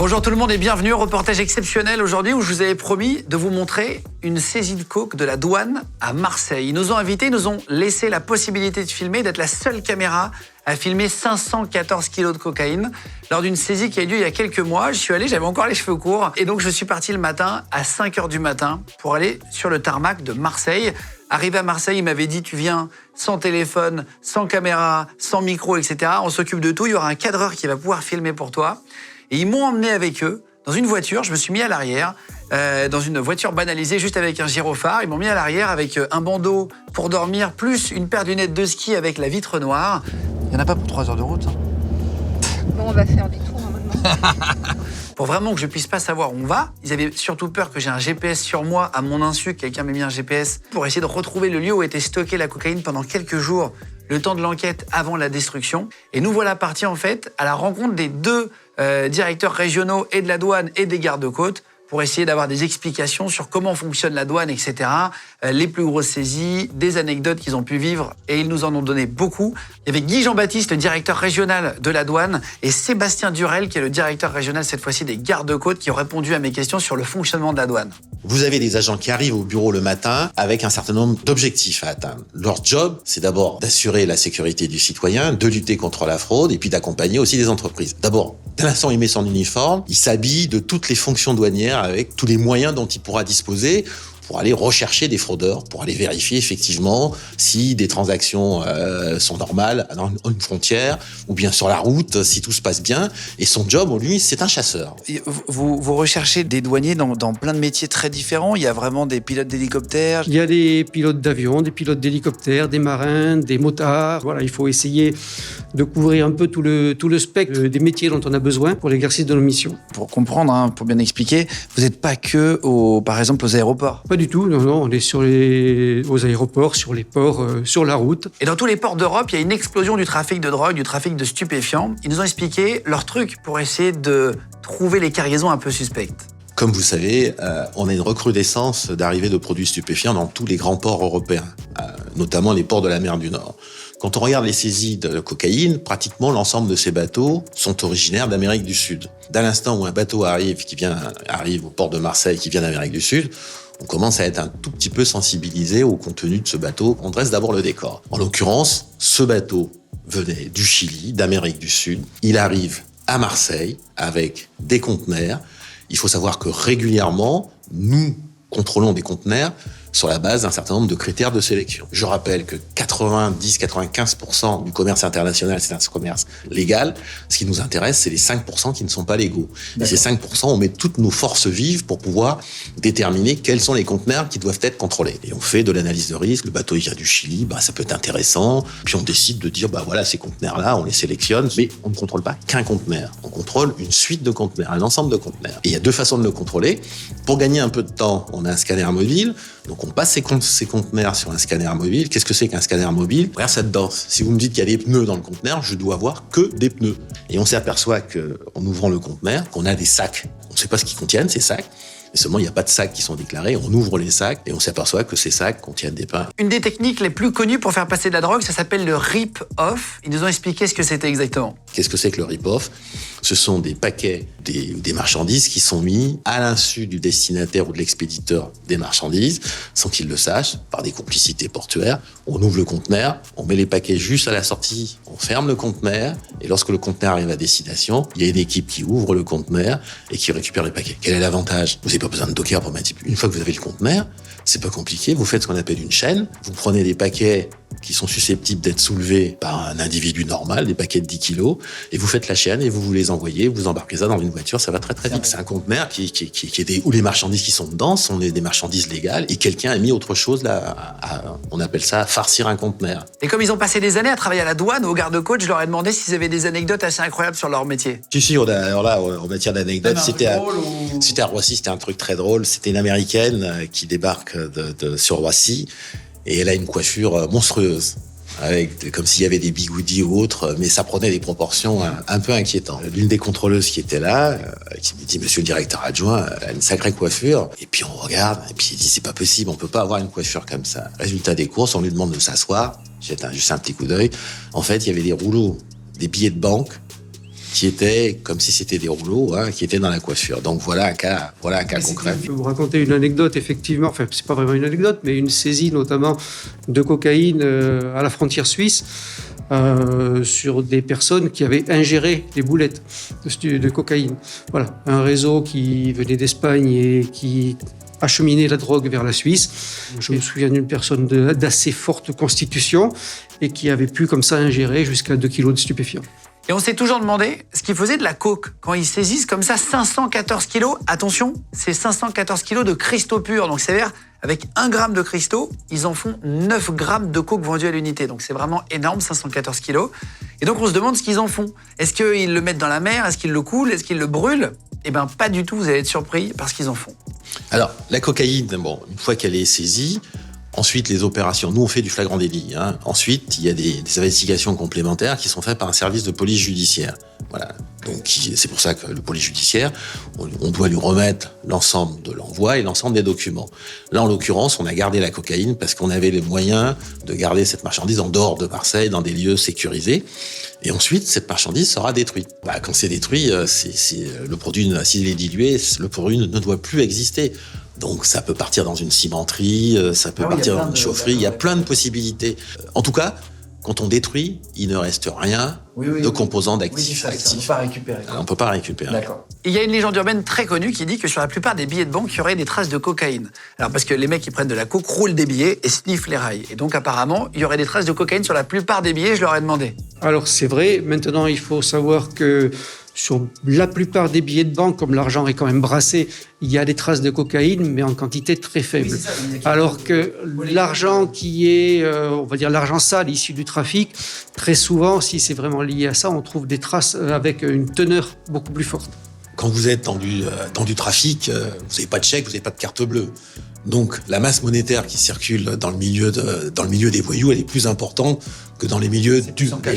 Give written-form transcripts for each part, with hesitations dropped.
Bonjour tout le monde et bienvenue au reportage exceptionnel aujourd'hui où je vous avais promis de vous montrer une saisie de coke de la douane à Marseille. Ils nous ont invités, ils nous ont laissé la possibilité de filmer, d'être la seule caméra à filmer 514 kilos de cocaïne lors d'une saisie qui a eu lieu il y a quelques mois. Je suis allé, j'avais encore les cheveux courts et donc je suis parti le matin à 5h du matin pour aller sur le tarmac de Marseille. Arrivé à Marseille, il m'avait dit « Tu viens sans téléphone, sans caméra, sans micro, etc. On s'occupe de tout, il y aura un cadreur qui va pouvoir filmer pour toi. » Et ils m'ont emmené avec eux dans une voiture. Je me suis mis à l'arrière, dans une voiture banalisée, juste avec un gyrophare. Ils m'ont mis à l'arrière avec un bandeau pour dormir, plus une paire de lunettes de ski avec la vitre noire. Il n'y en a pas pour 3 heures de route. Bon, on va faire des tours maintenant. Pour vraiment que je puisse pas savoir où on va, ils avaient surtout peur que j'ai un GPS sur moi, à mon insu, quelqu'un m'ait mis un GPS, pour essayer de retrouver le lieu où était stockée la cocaïne pendant quelques jours, le temps de l'enquête avant la destruction. Et nous voilà partis en fait à la rencontre des deux directeurs régionaux et de la douane et des gardes-côtes pour essayer d'avoir des explications sur comment fonctionne la douane, etc. Les plus grosses saisies, des anecdotes qu'ils ont pu vivre, et ils nous en ont donné beaucoup. Il y avait Guy Jean-Baptiste, le directeur régional de la douane, et Sébastien Durel, qui est le directeur régional, cette fois-ci, des gardes-côtes, qui ont répondu à mes questions sur le fonctionnement de la douane. Vous avez des agents qui arrivent au bureau le matin avec un certain nombre d'objectifs à atteindre. Leur job, c'est d'abord d'assurer la sécurité du citoyen, de lutter contre la fraude et puis d'accompagner aussi les entreprises. D'abord, dès l'instant où il met son uniforme, il s'habille de toutes les fonctions douanières avec tous les moyens dont il pourra disposer pour aller rechercher des fraudeurs, pour aller vérifier effectivement si des transactions sont normales dans une frontière ou bien sur la route, si tout se passe bien. Et son job, lui, c'est un chasseur. Vous recherchez des douaniers dans plein de métiers très différents. Il y a vraiment des pilotes d'hélicoptères. Il y a des pilotes d'avion, des pilotes d'hélicoptères, des marins, des motards. Voilà, il faut essayer de couvrir un peu tout le spectre des métiers dont on a besoin pour l'exercice de nos missions. Pour comprendre, pour bien expliquer, vous n'êtes pas que, par exemple, aux aéroports. Pas du tout, non, on est aux aéroports, sur les ports, sur la route. Et dans tous les ports d'Europe, il y a une explosion du trafic de drogue, du trafic de stupéfiants. Ils nous ont expliqué leur truc pour essayer de trouver les cargaisons un peu suspectes. Comme vous savez, on a une recrudescence d'arrivée de produits stupéfiants dans tous les grands ports européens, notamment les ports de la mer du Nord. Quand on regarde les saisies de cocaïne, pratiquement l'ensemble de ces bateaux sont originaires d'Amérique du Sud. Dès l'instant où un bateau arrive au port de Marseille qui vient d'Amérique du Sud, on commence à être un tout petit peu sensibilisé au contenu de ce bateau. On dresse d'abord le décor. En l'occurrence, ce bateau venait du Chili, d'Amérique du Sud. Il arrive à Marseille avec des conteneurs. Il faut savoir que régulièrement, nous contrôlons des conteneurs sur la base d'un certain nombre de critères de sélection. Je rappelle que 90-95% du commerce international, c'est un commerce légal. Ce qui nous intéresse, c'est les 5% qui ne sont pas légaux. Et ces 5%, on met toutes nos forces vives pour pouvoir déterminer quels sont les conteneurs qui doivent être contrôlés. Et on fait de l'analyse de risque. Le bateau, il vient du Chili, ça peut être intéressant. Puis on décide de dire, voilà, ces conteneurs-là, on les sélectionne. Mais on ne contrôle pas qu'un conteneur. On contrôle une suite de conteneurs, un ensemble de conteneurs. Et il y a deux façons de le contrôler. Pour gagner un peu de temps, on a un scanner mobile. Donc on passe ces conteneurs sur un scanner mobile. Qu'est-ce que c'est qu'un scanner mobile? Regarde cette danse. Si vous me dites qu'il y a des pneus dans le conteneur, je dois voir que des pneus. Et on s'aperçoit qu'en ouvrant le conteneur, qu'on a des sacs. On ne sait pas ce qu'ils contiennent, ces sacs. Et seulement, il n'y a pas de sacs qui sont déclarés. On ouvre les sacs et on s'aperçoit que ces sacs contiennent des pains. Une des techniques les plus connues pour faire passer de la drogue, ça s'appelle le rip-off. Ils nous ont expliqué ce que c'était exactement. Qu'est-ce que c'est que le rip-off? Ce sont des paquets, des marchandises qui sont mis à l'insu du destinataire ou de l'expéditeur des marchandises, sans qu'il le sache, par des complicités portuaires. On ouvre le conteneur, on met les paquets juste à la sortie, on ferme le conteneur, et lorsque le conteneur arrive à destination, il y a une équipe qui ouvre le conteneur et qui récupère les paquets. Quel est l'avantage? Vous n'avez pas besoin de docker pour mettre. Une fois que vous avez le conteneur, c'est pas compliqué, vous faites ce qu'on appelle une chaîne, vous prenez des paquets qui sont susceptibles d'être soulevés par un individu normal, des paquets de 10 kilos, et vous faites la chaîne et vous les envoyez, vous embarquez ça dans une voiture, ça va très très vite. C'est un conteneur où les marchandises qui sont dedans sont des marchandises légales, et quelqu'un a mis autre chose là, on appelle ça farcir un conteneur. Et comme ils ont passé des années à travailler à la douane, aux gardes-côtes, je leur ai demandé s'ils avaient des anecdotes assez incroyables sur leur métier. Si, alors là, en matière d'anecdotes, c'était à Roissy, c'était un truc très drôle. C'était une Américaine qui débarque sur Roissy, et elle a une coiffure monstrueuse, comme s'il y avait des bigoudis ou autre, mais ça prenait des proportions un peu inquiétantes. L'une des contrôleuses qui était là, qui me dit, monsieur le directeur adjoint, elle a une sacrée coiffure. Et puis on regarde, et puis il dit, c'est pas possible, on peut pas avoir une coiffure comme ça. Résultat des courses, on lui demande de s'asseoir. Jette juste un petit coup d'œil. En fait, il y avait des rouleaux, des billets de banque, qui étaient comme si c'était des rouleaux, hein, qui étaient dans la coiffure. Donc voilà un cas concret. Je peux vous raconter une anecdote, effectivement, enfin, c'est pas vraiment une anecdote, mais une saisie notamment de cocaïne à la frontière suisse sur des personnes qui avaient ingéré des boulettes de cocaïne. Voilà, un réseau qui venait d'Espagne et qui acheminait la drogue vers la Suisse. Je me souviens d'une personne d'assez forte constitution et qui avait pu comme ça ingérer jusqu'à 2 kilos de stupéfiants. Et on s'est toujours demandé ce qu'ils faisaient de la coke. Quand ils saisissent comme ça 514 kilos, attention, c'est 514 kilos de cristaux purs. Donc c'est-à-dire, avec 1 gramme de cristaux, ils en font 9 grammes de coke vendus à l'unité. Donc c'est vraiment énorme, 514 kilos. Et donc on se demande ce qu'ils en font. Est-ce qu'ils le mettent dans la mer? Est-ce qu'ils le coulent? Est-ce qu'ils le brûlent? Eh bien, pas du tout, vous allez être surpris par ce qu'ils en font. Alors, la cocaïne, bon, une fois qu'elle est saisie, ensuite, les opérations. Nous, on fait du flagrant délit. Hein. Ensuite, il y a des investigations complémentaires qui sont faites par un service de police judiciaire. Voilà. Donc, c'est pour ça que le police judiciaire, on doit lui remettre l'ensemble de l'envoi et l'ensemble des documents. Là, en l'occurrence, on a gardé la cocaïne parce qu'on avait les moyens de garder cette marchandise en dehors de Marseille, dans des lieux sécurisés. Et ensuite, cette marchandise sera détruite. Quand c'est détruit, le produit, s'il est dilué, le produit ne doit plus exister. Donc ça peut partir dans une cimenterie, ça peut partir dans une chaufferie, il y a plein de possibilités. En tout cas, quand on détruit, il ne reste rien de composants d'actifs. On ne peut pas récupérer. On ne peut pas récupérer. D'accord. Il y a une légende urbaine très connue qui dit que sur la plupart des billets de banque, il y aurait des traces de cocaïne. Alors parce que les mecs qui prennent de la coke roulent des billets et sniffent les rails. Et donc apparemment, il y aurait des traces de cocaïne sur la plupart des billets, je leur ai demandé. Alors c'est vrai, maintenant il faut savoir que sur la plupart des billets de banque, comme l'argent est quand même brassé, il y a des traces de cocaïne, mais en quantité très faible. Oui, alors que l'argent qui est, on va dire l'argent sale issu du trafic, très souvent, si c'est vraiment lié à ça, on trouve des traces avec une teneur beaucoup plus forte. Quand vous êtes dans du trafic, vous n'avez pas de chèque, vous n'avez pas de carte bleue. Donc la masse monétaire qui circule dans le milieu des voyous, elle est plus importante que dans les milieux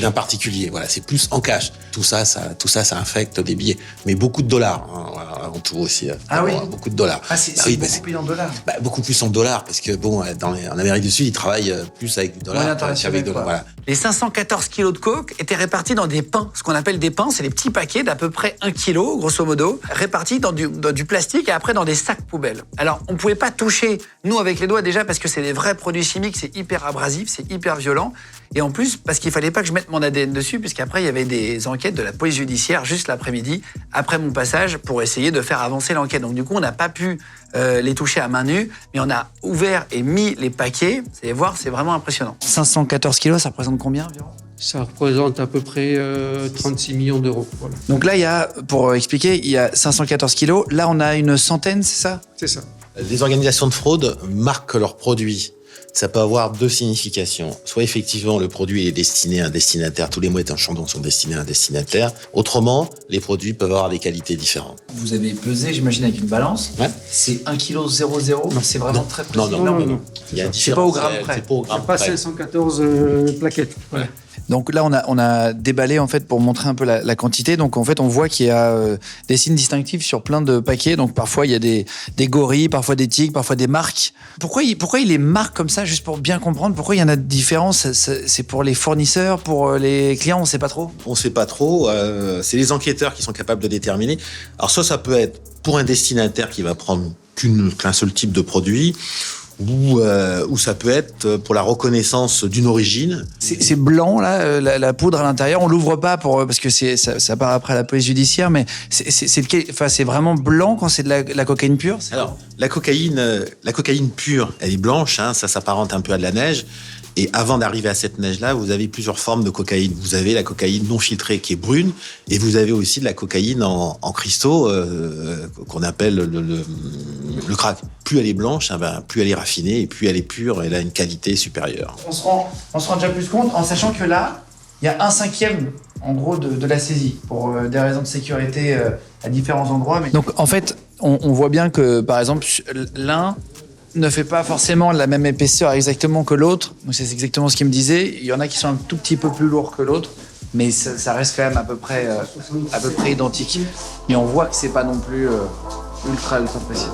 d'un particulier. Voilà, c'est plus en cash. Tout ça, ça infecte des billets. Mais beaucoup de dollars, hein, avant tout aussi. Ah oui. Beaucoup de dollars. Ah, c'est beaucoup plus en dollars. Beaucoup plus en dollars, parce que bon, en Amérique du Sud, ils travaillent plus avec du dollar qu'avec dollars. Voilà. Les 514 kilos de coke étaient répartis dans des pains. Ce qu'on appelle des pains, c'est des petits paquets d'à peu près 1 kilo, grosso modo, répartis dans du plastique et après dans des sacs poubelles. Alors, on ne pouvait pas toucher, nous, avec les doigts déjà, parce que c'est des vrais produits chimiques, c'est hyper abrasif, c'est hyper violent. Et en plus, parce qu'il fallait pas que je mette mon ADN dessus, puisqu'après, il y avait des enquêtes de la police judiciaire juste l'après-midi, après mon passage, pour essayer de faire avancer l'enquête. Donc du coup, on n'a pas pu les toucher à main nue, mais on a ouvert et mis les paquets. Vous allez voir, c'est vraiment impressionnant. 514 kilos, ça représente combien environ ? Ça représente à peu près 36 millions d'euros. Voilà. Donc là, il y a, pour expliquer, il y a 514 kilos. Là, on a une centaine, c'est ça ? C'est ça. Les organisations de fraude marquent leurs produits. Ça peut avoir deux significations. Soit effectivement, le produit est destiné à un destinataire. Tous les mots étant chandons sont destinés à un destinataire. Autrement, les produits peuvent avoir des qualités différentes. Vous avez pesé, j'imagine, avec une balance. Ouais. C'est 1,00 kg. Non, c'est vraiment très précis. Non. Il y a c'est pas au gramme près. C'est pas au gramme pas près. 514 plaquettes. Ouais. Donc là, on a déballé en fait pour montrer un peu la quantité. Donc en fait, on voit qu'il y a des signes distinctifs sur plein de paquets. Donc parfois, il y a des gorilles, parfois des tigres, parfois des marques. Pourquoi il les marque comme ça, juste pour bien comprendre? Pourquoi il y en a de différences? C'est pour les fournisseurs, pour les clients, on sait pas trop? On sait pas trop. C'est les enquêteurs qui sont capables de déterminer. Alors soit ça peut être pour un destinataire qui va prendre qu'un seul type de produit, ou ça peut être pour la reconnaissance d'une origine. C'est blanc là, la poudre à l'intérieur. On l'ouvre pas parce que ça part après à la police judiciaire, mais c'est vraiment blanc quand c'est de la cocaïne pure. Alors la cocaïne pure, elle est blanche, hein, ça s'apparente un peu à de la neige. Et avant d'arriver à cette neige-là, vous avez plusieurs formes de cocaïne. Vous avez la cocaïne non filtrée qui est brune, et vous avez aussi de la cocaïne en cristaux qu'on appelle le crack. Plus elle est blanche, plus elle est raffinée, et plus elle est pure, elle a une qualité supérieure. On se rend déjà plus compte en sachant que là, il y a 1/5 en gros de la saisie pour des raisons de sécurité à différents endroits. Mais... Donc en fait, on voit bien que par exemple l'un ne fait pas forcément la même épaisseur exactement que l'autre. C'est exactement ce qu'il me disait. Il y en a qui sont un tout petit peu plus lourds que l'autre, mais ça reste quand même à peu près identique. Et on voit que c'est pas non plus ultra précis.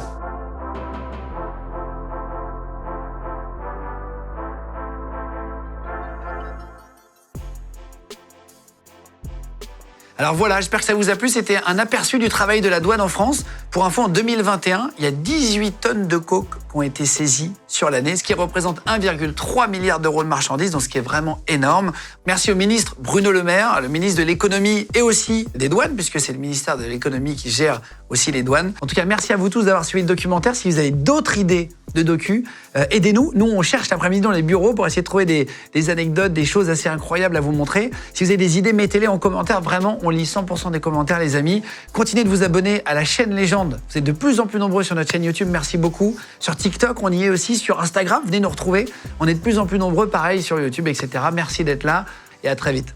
Alors voilà, j'espère que ça vous a plu. C'était un aperçu du travail de la douane en France. Pour info, en 2021, il y a 18 tonnes de coke qui ont été saisies sur l'année, ce qui représente 1,3 milliard d'euros de marchandises, donc ce qui est vraiment énorme. Merci au ministre Bruno Le Maire, le ministre de l'économie et aussi des douanes, puisque c'est le ministère de l'économie qui gère aussi les douanes. En tout cas, merci à vous tous d'avoir suivi le documentaire. Si vous avez d'autres idées de docu, aidez-nous. Nous, on cherche l'après-midi dans les bureaux pour essayer de trouver des anecdotes, des choses assez incroyables à vous montrer. Si vous avez des idées, mettez-les en commentaire. Vraiment, on lit 100% des commentaires, les amis. Continuez de vous abonner à la chaîne Légende. Vous êtes de plus en plus nombreux sur notre chaîne YouTube. Merci beaucoup. Sur TikTok, on y est aussi. Sur Instagram, venez nous retrouver. On est de plus en plus nombreux, pareil, sur YouTube, etc. Merci d'être là et à très vite.